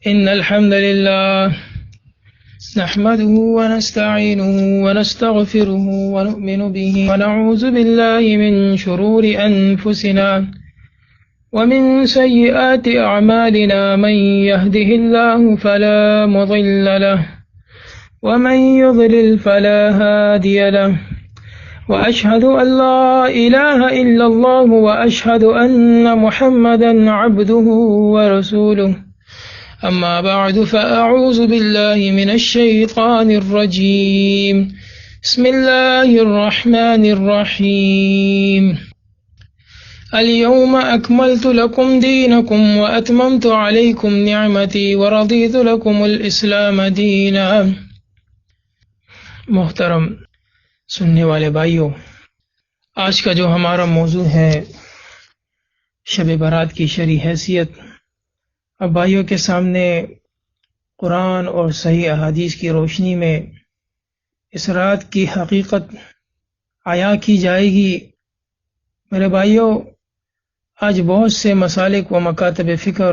إن الحمد لله نحمده ونستعينه ونستغفره ونؤمن به ونعوذ بالله من شرور أنفسنا ومن سيئات أعمالنا من يهده الله فلا مضل له ومن يضلل فلا هادي له وأشهد أن لا إله إلا الله وأشهد أن محمدا عبده ورسوله أما بعد فأعوذ بالله من الشيطان الرجيم بسم الله الرحمن الرحيم اليوم أكملت لكم دينكم وأتممت عليكم نعمتي ورضيت لكم الإسلام دينا۔ محترم سننے والے بھائیوں، آج کا جو ہمارا موضوع ہے شب برات کی شرعی حیثیت، اب بھائیوں کے سامنے قرآن اور صحیح احادیث کی روشنی میں اس رات کی حقیقت عیاں کی جائے گی۔ میرے بھائیوں، آج بہت سے مسالک و مکاتب فکر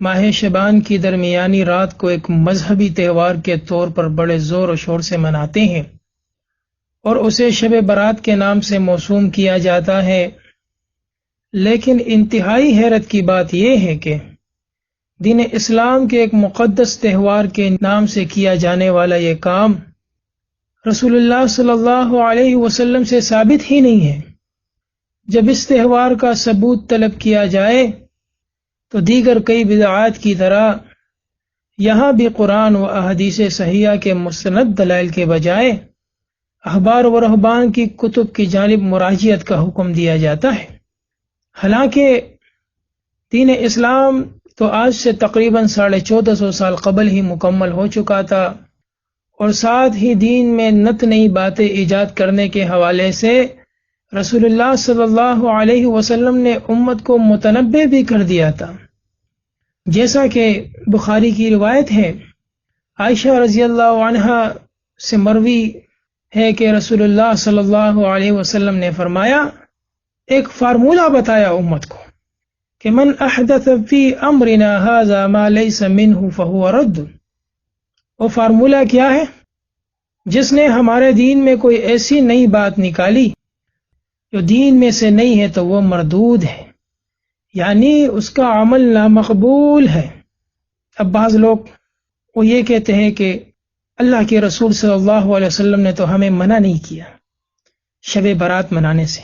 ماہ شعبان کی درمیانی رات کو ایک مذہبی تہوار کے طور پر بڑے زور و شور سے مناتے ہیں اور اسے شب برات کے نام سے موسوم کیا جاتا ہے، لیکن انتہائی حیرت کی بات یہ ہے کہ دین اسلام کے ایک مقدس تہوار کے نام سے کیا جانے والا یہ کام رسول اللہ صلی اللہ علیہ وسلم سے ثابت ہی نہیں ہے۔ جب اس تہوار کا ثبوت طلب کیا جائے تو دیگر کئی بدعات کی طرح یہاں بھی قرآن و احادیث صحیحہ کے مستند دلائل کے بجائے احبار و رہبان کی کتب کی جانب مراجعت کا حکم دیا جاتا ہے۔ حالانکہ دین اسلام تو آج سے تقریباً 1450 سال قبل ہی مکمل ہو چکا تھا، اور ساتھ ہی دین میں نت نئی باتیں ایجاد کرنے کے حوالے سے رسول اللہ صلی اللہ علیہ وسلم نے امت کو متنبہ بھی کر دیا تھا۔ جیسا کہ بخاری کی روایت ہے، عائشہ رضی اللہ عنہا سے مروی ہے کہ رسول اللہ صلی اللہ علیہ وسلم نے فرمایا، ایک فارمولہ بتایا امت کو کہ من احدث فی امرنا ھذا ما لیس منہ فہو رد۔ وہ فارمولہ کیا ہے؟ جس نے ہمارے دین میں کوئی ایسی نئی بات نکالی جو دین میں سے نہیں ہے تو وہ مردود ہے، یعنی اس کا عمل نامقبول ہے۔ اب بعض لوگ وہ یہ کہتے ہیں کہ اللہ کے رسول صلی اللہ علیہ وسلم نے تو ہمیں منع نہیں کیا شب برات منانے سے۔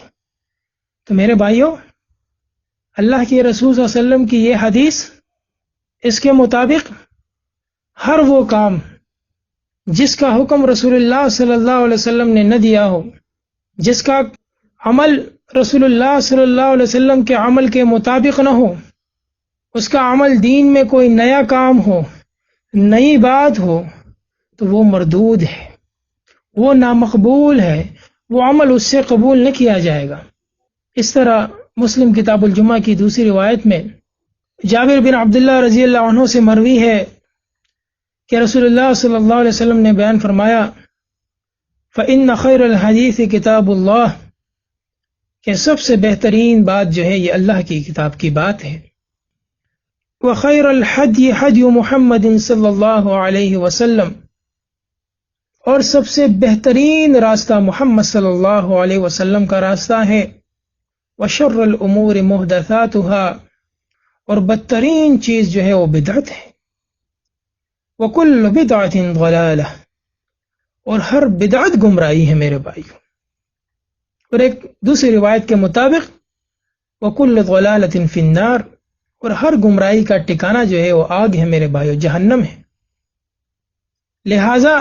تو میرے بھائیوں، اللہ کے رسول صلی اللہ علیہ وسلم کی یہ حدیث، اس کے مطابق ہر وہ کام جس کا حکم رسول اللہ صلی اللہ علیہ وسلم نے نہ دیا ہو، جس کا عمل رسول اللہ صلی اللہ علیہ وسلم کے عمل کے مطابق نہ ہو، اس کا عمل دین میں کوئی نیا کام ہو، نئی بات ہو، تو وہ مردود ہے، وہ نامقبول ہے، وہ عمل اس سے قبول نہ کیا جائے گا۔ اس طرح مسلم کتاب الجمعہ کی دوسری روایت میں جابر بن عبداللہ رضی اللہ عنہ سے مروی ہے کہ رسول اللہ صلی اللہ علیہ وسلم نے بیان فرمایا، فَإِنَّ خَيْرَ الْحَدِيثِ كِتَابُ اللَّهِ، کہ سب سے بہترین بات جو ہے یہ اللہ کی کتاب کی بات ہے، وَخَيْرَ الْحَدْيِ حَدْيُ مُحَمَّدٍ صلی اللہ علیہ وسلم، اور سب سے بہترین راستہ محمد صلی اللہ علیہ وسلم کا راستہ ہے، وَشَرَّ الْأُمُورِ مُحْدَثَاتُهَا، اور بدترین چیز جو ہے وہ بدعت ہے، وَكُلُّ بِدْعَةٍ ضَلَالَةٍ، اور ہر بدعت گمراہی ہے میرے بھائیوں۔ اور ایک دوسری روایت کے مطابق وَكُلُّ ضَلَالَةٍ فِي النَّارِ، اور ہر گمراہی کا ٹھکانہ جو ہے وہ آگ ہے میرے بھائیوں، جہنم ہے۔ لہذا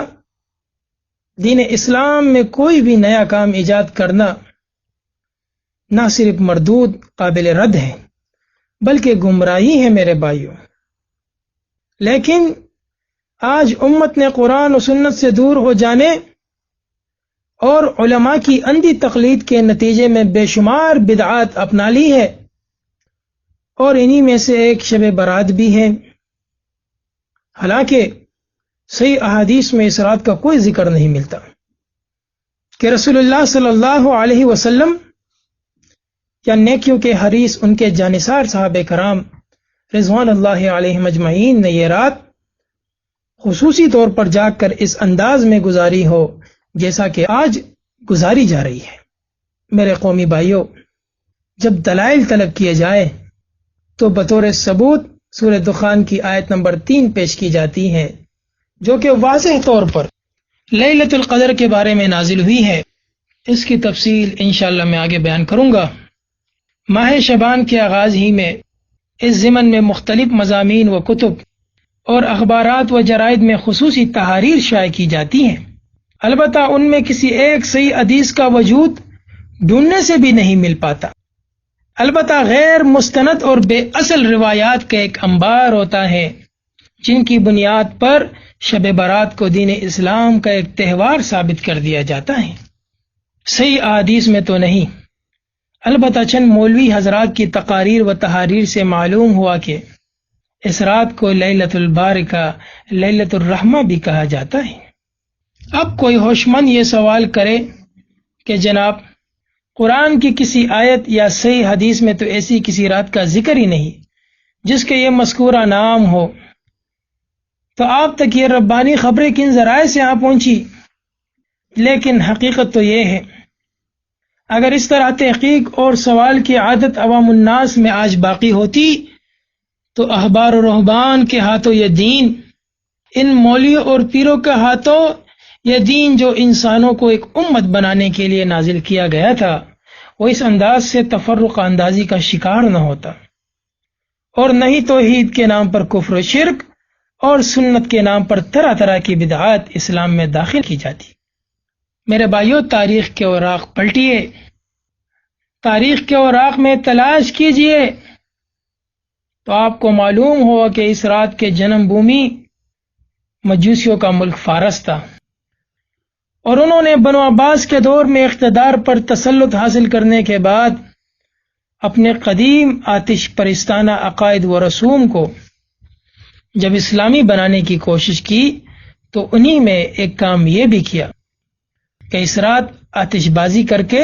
دین اسلام میں کوئی بھی نیا کام ایجاد کرنا نہ صرف مردود قابل رد ہے بلکہ گمراہی ہے میرے بھائیوں۔ لیکن آج امت نے قرآن و سنت سے دور ہو جانے اور علماء کی اندھی تقلید کے نتیجے میں بے شمار بدعات اپنا لی ہے، اور انہی میں سے ایک شب برات بھی ہے۔ حالانکہ صحیح احادیث میں اس رات کا کوئی ذکر نہیں ملتا کہ رسول اللہ صلی اللہ علیہ وسلم یا نیکیوں کے حریص ان کے جانثار صحابہ کرام رضوان اللہ علیہم اجمعین نے یہ رات خصوصی طور پر جاگ کر اس انداز میں گزاری ہو جیسا کہ آج گزاری جا رہی ہے۔ میرے قومی بھائیوں، جب دلائل طلب کیے جائے تو بطور ثبوت سورہ دخان کی آیت نمبر 3 پیش کی جاتی ہے، جو کہ واضح طور پر لیلۃ القدر کے بارے میں نازل ہوئی ہے۔ اس کی تفصیل انشاءاللہ میں آگے بیان کروں گا۔ ماہ شعبان کے آغاز ہی میں اس ضمن میں مختلف مضامین و کتب اور اخبارات و جرائد میں خصوصی تحاریر شائع کی جاتی ہیں، البتہ ان میں کسی ایک صحیح حدیث کا وجود ڈھونڈنے سے بھی نہیں مل پاتا، البتہ غیر مستند اور بے اصل روایات کا ایک انبار ہوتا ہے جن کی بنیاد پر شب برات کو دین اسلام کا ایک تہوار ثابت کر دیا جاتا ہے۔ صحیح احادیث میں تو نہیں، البتہ چند مولوی حضرات کی تقاریر و تحاریر سے معلوم ہوا کہ اس رات کو لیلۃ البارکہ، لیلۃ الرحمہ بھی کہا جاتا ہے۔ اب کوئی ہوش مند یہ سوال کرے کہ جناب قرآن کی کسی آیت یا صحیح حدیث میں تو ایسی کسی رات کا ذکر ہی نہیں جس کے یہ مذکورہ نام ہو، تو آپ تک یہ ربانی خبریں کن ذرائع سے پہنچی؟ لیکن حقیقت تو یہ ہے، اگر اس طرح تحقیق اور سوال کی عادت عوام الناس میں آج باقی ہوتی تو احبار و رہبان کے ہاتھوں یہ دین، ان مولویوں اور پیروں کے ہاتھوں یہ دین جو انسانوں کو ایک امت بنانے کے لیے نازل کیا گیا تھا، وہ اس انداز سے تفرق اندازی کا شکار نہ ہوتا، اور نہ ہی توحید کے نام پر کفر و شرک اور سنت کے نام پر طرح طرح کی بدعات اسلام میں داخل کی جاتی۔ میرے بھائیوں، تاریخ کے اوراق پلٹیے، تاریخ کے اوراق میں تلاش کیجئے تو آپ کو معلوم ہوگا کہ اس رات کے جنم بھومی مجوسیوں کا ملک فارس تھا، اور انہوں نے بنو عباس کے دور میں اقتدار پر تسلط حاصل کرنے کے بعد اپنے قدیم آتش پرستانہ عقائد و رسوم کو جب اسلامی بنانے کی کوشش کی تو انہی میں ایک کام یہ بھی کیا کہ اس رات آتش بازی کر کے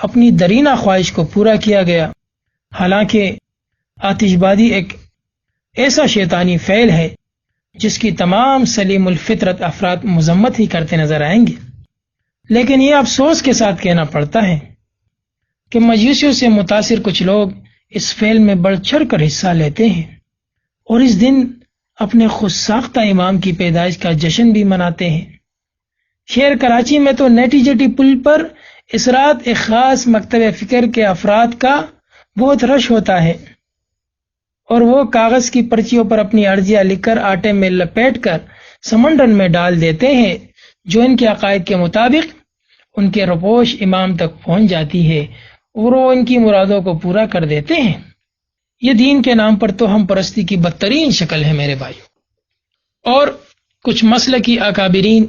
اپنی درینہ خواہش کو پورا کیا گیا۔ حالانکہ آتش بازی ایک ایسا شیطانی فعل ہے جس کی تمام سلیم الفطرت افراد مذمت ہی کرتے نظر آئیں گے، لیکن یہ افسوس کے ساتھ کہنا پڑتا ہے کہ مجوسیوں سے متاثر کچھ لوگ اس فعل میں بڑھ چڑھ کر حصہ لیتے ہیں اور اس دن اپنے خود ساختہ امام کی پیدائش کا جشن بھی مناتے ہیں۔ شہر کراچی میں تو نیٹی جٹی پل پر اس رات ایک خاص مکتب فکر کے افراد کا بہت رش ہوتا ہے، اور وہ کاغذ کی پرچیوں پر اپنی عرضیاں لکھ کر آٹے میں لپیٹ کر سمنڈن میں ڈال دیتے ہیں، جو ان کے عقائد کے مطابق ان کے رپوش امام تک پہنچ جاتی ہے اور وہ ان کی مرادوں کو پورا کر دیتے ہیں۔ یہ دین کے نام پر تو ہم پرستی کی بدترین شکل ہے میرے بھائیو۔ اور کچھ مسلکی اکابرین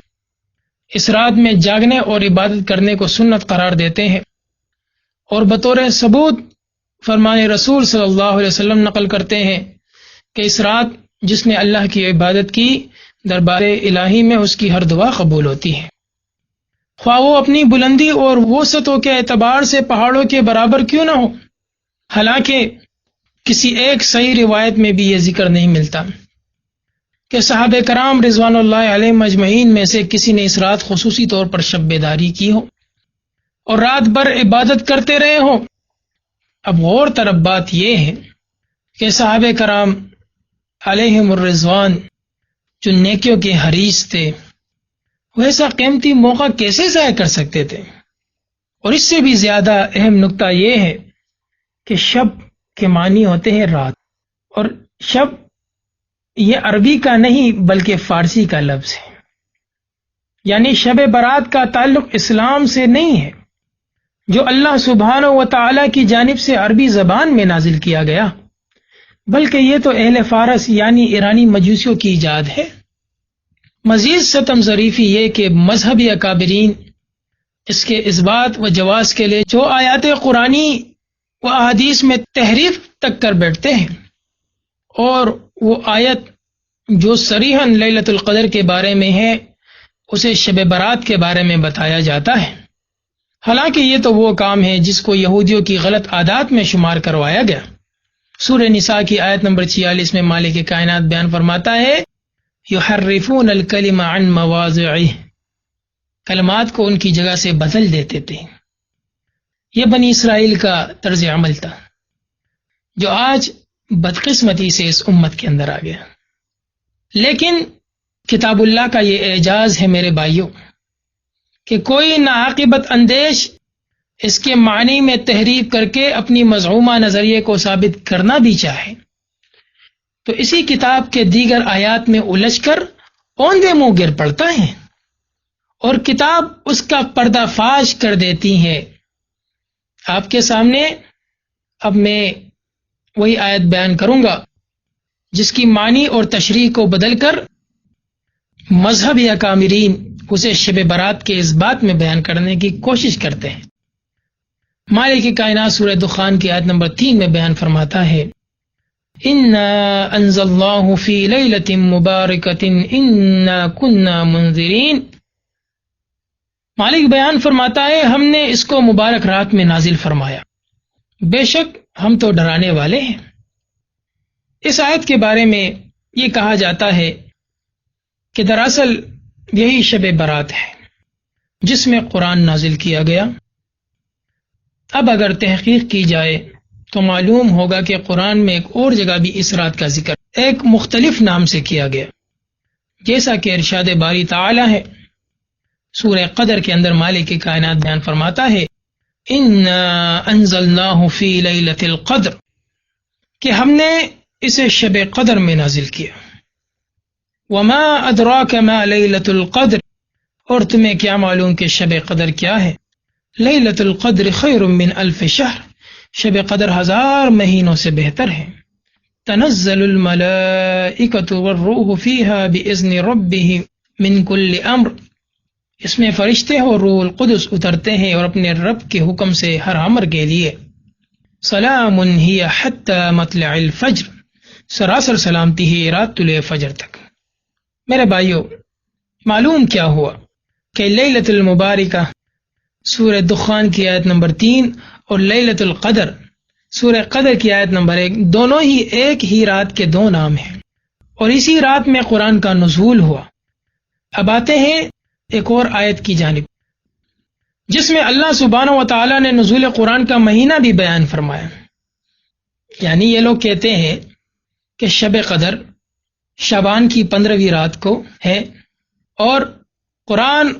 اس رات میں جاگنے اور عبادت کرنے کو سنت قرار دیتے ہیں، اور بطور ثبوت فرمان رسول صلی اللہ علیہ وسلم نقل کرتے ہیں کہ اس رات جس نے اللہ کی عبادت کی، دربار الہی میں اس کی ہر دعا قبول ہوتی ہے، خواہ وہ اپنی بلندی اور وسعتوں کے اعتبار سے پہاڑوں کے برابر کیوں نہ ہو۔ حالانکہ کسی ایک صحیح روایت میں بھی یہ ذکر نہیں ملتا کہ صحابہ کرام رضوان اللہ علیہ مجمعین میں سے کسی نے اس رات خصوصی طور پر شب بیداری کی ہو اور رات بھر عبادت کرتے رہے ہوں۔ اب غور طرف بات یہ ہے کہ صحابہ کرام علیہم الرضوان جو نیکیوں کے حریص تھے، وہ ایسا قیمتی موقع کیسے ضائع کر سکتے تھے؟ اور اس سے بھی زیادہ اہم نکتہ یہ ہے کہ شب کے معنی ہوتے ہیں رات، اور شب یہ عربی کا نہیں بلکہ فارسی کا لفظ ہے، یعنی شب برات کا تعلق اسلام سے نہیں ہے جو اللہ سبحانہ و تعالی کی جانب سے عربی زبان میں نازل کیا گیا، بلکہ یہ تو اہل فارس یعنی ایرانی مجوسیوں کی ایجاد ہے۔ مزید ستم ظریفی یہ کہ مذہبی اکابرین اس کے اثبات و جواز کے لیے جو آیات قرآنی و احادیث میں تحریف تک کر بیٹھتے ہیں، اور وہ آیت جو صریحاً لیلۃ القدر کے بارے میں ہے اسے شب برات کے بارے میں بتایا جاتا ہے، حالانکہ یہ تو وہ کام ہے جس کو یہودیوں کی غلط عادات میں شمار کروایا گیا۔ سورہ نساء کی آیت نمبر 46 میں مالک کائنات بیان فرماتا ہے یحرفون الکلم عن مواضعہ، کلمات کو ان کی جگہ سے بدل دیتے تھے۔ یہ بنی اسرائیل کا طرز عمل تھا جو آج بدقسمتی سے اس امت کے اندر آ گیا۔ لیکن کتاب اللہ کا یہ اعجاز ہے میرے بھائیوں کہ کوئی ناعاقبت اندیش اس کے معنی میں تحریف کر کے اپنی مزعومہ نظریے کو ثابت کرنا بھی چاہے تو اسی کتاب کے دیگر آیات میں الجھ کر اوندے منہ گر پڑتا ہے اور کتاب اس کا پردہ فاش کر دیتی ہے۔ آپ کے سامنے اب میں وہی آیت بیان کروں گا جس کی معنی اور تشریح کو بدل کر مذہب یا کامرین اسے شب برات کے اس بات میں بیان کرنے کی کوشش کرتے ہیں۔ مالک کائنات سورہ دخان کی آیت نمبر 3 میں بیان فرماتا ہے اِنَّا أَنزَلْنَاهُ فِي لَيْلَةٍ مُبَارَكَةٍ إِنَّا كُنَّا مُنذِرِينَ۔ مالک بیان فرماتا ہے ہم نے اس کو مبارک رات میں نازل فرمایا، بے شک ہم تو ڈرانے والے ہیں۔ اس آیت کے بارے میں یہ کہا جاتا ہے کہ دراصل یہی شب برات ہے جس میں قرآن نازل کیا گیا۔ اب اگر تحقیق کی جائے تو معلوم ہوگا کہ قرآن میں ایک اور جگہ بھی اس رات کا ذکر ایک مختلف نام سے کیا گیا، جیسا کہ ارشاد باری تعالی ہے۔ سورہ قدر کے اندر مالک کی کائنات بیان فرماتا ہے اِنَّا أَنزَلْنَاهُ فِي لَيْلَةِ الْقَدْرِ، کہ ہم نے اسے شب قدر میں نازل کیا۔ وَمَا أَدْرَاكَ مَا لَيْلَةُ الْقَدْرِ، اور تمہیں کیا معلوم کہ شب قدر کیا ہے؟ لیلۃ القدر خیر من الف شہر، شب قدر 1000 مہینوں سے بہتر ہے۔ تنزل الملائکۃ والروح فیہا بإذن ربہم من کل امر، اس میں فرشتے اور روح القدس اترتے ہیں اور اپنے رب کے حکم سے ہر امر کے لیے۔ سلام ہی حتی مطلع الفجر، سراسر سلامتی ہے رات طلوع فجر تک۔ میرے بھائیو، معلوم کیا ہوا کہ لیلۃ المبارکہ سورہ دخان کی آیت نمبر 3 اور لیلۃ القدر سورہ قدر کی آیت نمبر 1 دونوں ہی ایک ہی رات کے دو نام ہیں، اور اسی رات میں قرآن کا نزول ہوا۔ اب آتے ہیں ایک اور آیت کی جانب جس میں اللہ سبحانہ و تعالیٰ نے نزول قرآن کا مہینہ بھی بیان فرمایا۔ یعنی یہ لوگ کہتے ہیں کہ شب قدر شعبان کی 15ویں رات کو ہے، اور قرآن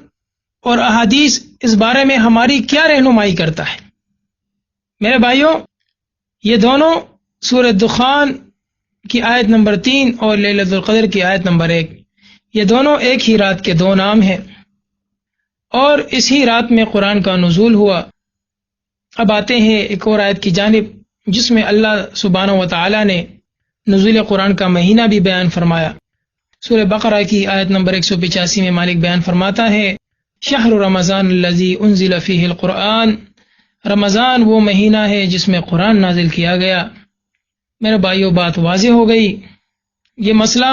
اور احادیث اس بارے میں ہماری کیا رہنمائی کرتا ہے؟ میرے بھائیوں، یہ دونوں سورہ دخان کی آیت نمبر 3 اور لیلۃ القدر کی آیت نمبر 1 یہ دونوں ایک ہی رات کے دو نام ہیں، اور اسی رات میں قرآن کا نزول ہوا۔ اب آتے ہیں ایک اور آیت کی جانب جس میں اللہ سبحانہ و تعالیٰ نے نزول قرآن کا مہینہ بھی بیان فرمایا۔ سورہ بقرہ کی آیت نمبر 185 میں مالک بیان فرماتا ہے شہر رمضان الذی انزل فیہ القرآن، رمضان وہ مہینہ ہے جس میں قرآن نازل کیا گیا۔ میرے بھائیو، بات واضح ہو گئی، یہ مسئلہ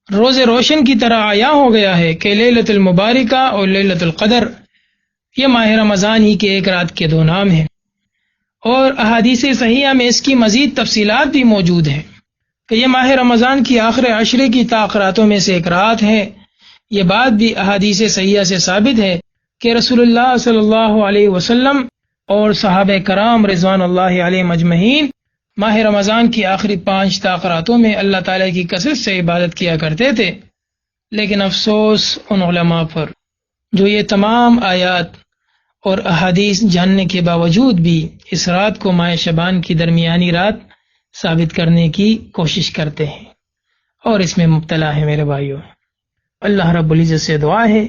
روز روشن کی طرح عیاں ہو گیا ہے کہ لیلۃ المبارکہ اور لیلۃ القدر یہ ماہ رمضان ہی کے ایک رات کے دو نام ہیں، اور احادیث صحیحہ میں اس کی مزید تفصیلات بھی موجود ہیں کہ یہ ماہ رمضان کی آخر عشرے کی تاخراتوں میں سے ایک رات ہے۔ یہ بات بھی احادیث صحیحہ سے ثابت ہے کہ رسول اللہ صلی اللہ علیہ وسلم اور صحابہ کرام رضوان اللہ علیہم اجمعین ماہ رمضان کی آخری 5 تاخراتوں میں اللہ تعالیٰ کی کثرت سے عبادت کیا کرتے تھے۔ لیکن افسوس ان علماء پر جو یہ تمام آیات اور احادیث جاننے کے باوجود بھی اس رات کو ماہ شعبان کی درمیانی رات ثابت کرنے کی کوشش کرتے ہیں اور اس میں مبتلا ہے۔ میرے بھائیوں، اللہ رب العزت سے دعا ہے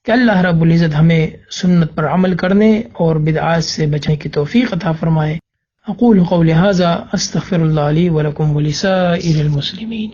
کہ اللہ رب العزت ہمیں سنت پر عمل کرنے اور بدعات سے بچنے کی توفیق عطا فرمائے۔ اقول قولی ھذا استغفر اللہ لی ولکم ولسائر المسلمین۔